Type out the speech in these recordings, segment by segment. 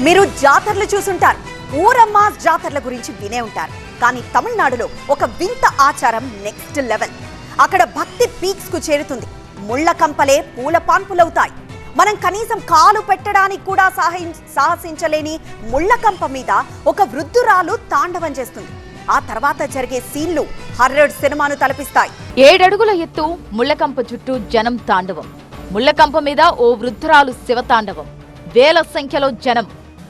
మీరు జాతరలు చూసుంటారు, ఊరమ్మ జాతరల గురించి వినే ఉంటారు. కానీ తమిళనాడులో ఒక వింత ఆచారం నెక్స్ట్ లెవెల్. అక్కడ భక్తి పీక్స్ కు చేరుతుంది. ముళ్ళ కంపలే పూల పాన్పులవుతాయి. మనం కనీసం కాలు పెట్టడానికి కూడా సాహసించలేని ముళ్ళ కంప మీద ఒక వృద్ధురాలు తాండవం చేస్తుంది. ఆ తర్వాత జరిగే సీన్లు హర్రర్ సినిమాను తలపిస్తాయి. 7 అడుగుల ఎత్తు ముళ్ళకంప చుట్టూ జనం తాండవం. ముళ్ళకంప మీద ఓ వృద్ధురాలు శివతాండవం. వేల సంఖ్యలో జనం.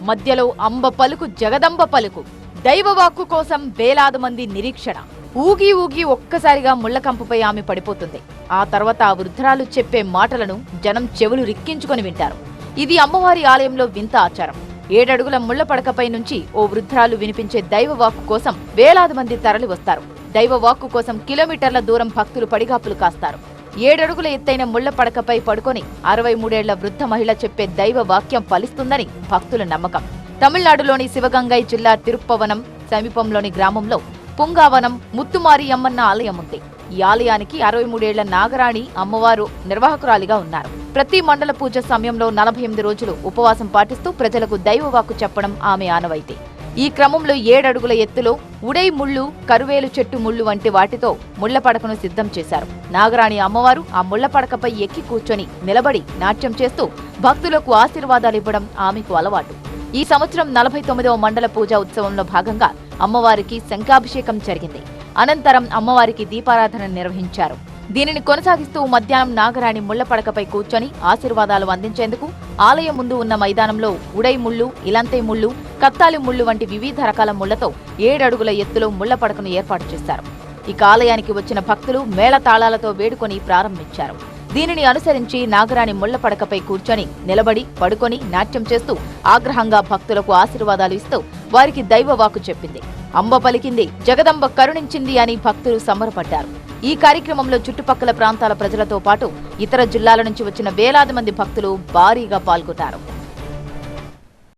మధ్యలో అంబ పలుకు, జగదంబ పలుకు. దైవవాక్కు కోసం వేలాది మంది నిరీక్షణ. ఊగి ఊగి ఒక్కసారిగా ముళ్ళకంపపై ఆమె పడిపోతుంది. ఆ తర్వాత ఆ వృద్ధురాలు చెప్పే మాటలను జనం చెవులు రిక్కించుకొని వింటారు. ఇది అమ్మవారి ఆలయంలో వింత ఆచారం. 7 అడుగుల ముళ్ల పడకపై నుంచి ఓ వృద్ధురాలు వినిపించే దైవవాక్కు కోసం వేలాది మంది తరలి వస్తారు. దైవవాక్కు కోసం కిలోమీటర్ల దూరం భక్తులు పడిగాపులు కాస్తారు. 7 అడుగుల ఎత్తైన ముళ్ల పడకపై పడుకొని 63 ఏళ్ల వృద్ధ మహిళ చెప్పే దైవ వాక్యం ఫలిస్తుందని భక్తుల నమ్మకం. తమిళనాడులోని శివగంగై జిల్లా తిరుప్పవనం సమీపంలోని గ్రామంలో పుంగావనం ముత్తుమారి అమ్మన్న ఆలయం ఉంది. ఈ ఆలయానికి 63 ఏళ్ల నాగరాణి అమ్మవారు నిర్వాహకురాలిగా ఉన్నారు. ప్రతి మండల పూజ సమయంలో 48 రోజులు ఉపవాసం పాటిస్తూ ప్రజలకు దైవవాక్కు చెప్పడం ఆమె ఆనవాయితీ. ఈ క్రమంలో 7 అడుగుల ఎత్తులో ఉడై ముళ్ళు, కరువేలు చెట్టు ముళ్ళు వంటి వాటితో ముళ్ల పడకను సిద్ధం చేశారు. నాగరాణి అమ్మవారు ఆ ముళ్ల పడకపై ఎక్కి కూర్చొని నిలబడి నాట్యం చేస్తూ భక్తులకు ఆశీర్వాదాలివ్వడం ఆమెకు అలవాటు. ఈ సంవత్సరం 49వ మండల పూజా ఉత్సవంలో భాగంగా అమ్మవారికి శంఖాభిషేకం జరిగింది. అనంతరం అమ్మవారికి దీపారాధన నిర్వహించారు. దీనిని కొనసాగిస్తూ మధ్యాహ్నం నాగరాణి ముళ్ల పడకపై కూర్చొని ఆశీర్వాదాలు అందించేందుకు ఆలయం ముందు ఉన్న మైదానంలో ఉడై ముళ్ళు, ఇలంతై ముళ్ళు, కత్తాలి ముళ్ళు వంటి వివిధ రకాల ముళ్లతో 7 అడుగుల ఎత్తులో ముళ్ల పడకను ఏర్పాటు చేశారు. ఇక ఆలయానికి వచ్చిన భక్తులు మేళ తాళాలతో వేడుకొని ప్రారంభించారు. దీనిని అనుసరించి నాగరాణి ముళ్ల పడకపై కూర్చొని నిలబడి పడుకొని నాట్యం చేస్తూ ఆగ్రహంగా భక్తులకు ఆశీర్వాదాలు ఇస్తూ వారికి దైవవాక్కు చెప్పింది. అంబ పలికింది, జగదంబ కరుణించింది అని భక్తులు సంబరపడ్డారు. ఈ కార్యక్రమంలో చుట్టుపక్కల ప్రాంతాల ప్రజలతో పాటు ఇతర జిల్లాల నుంచి వచ్చిన వేలాది మంది భక్తులు భారీగా పాల్గొన్నారు.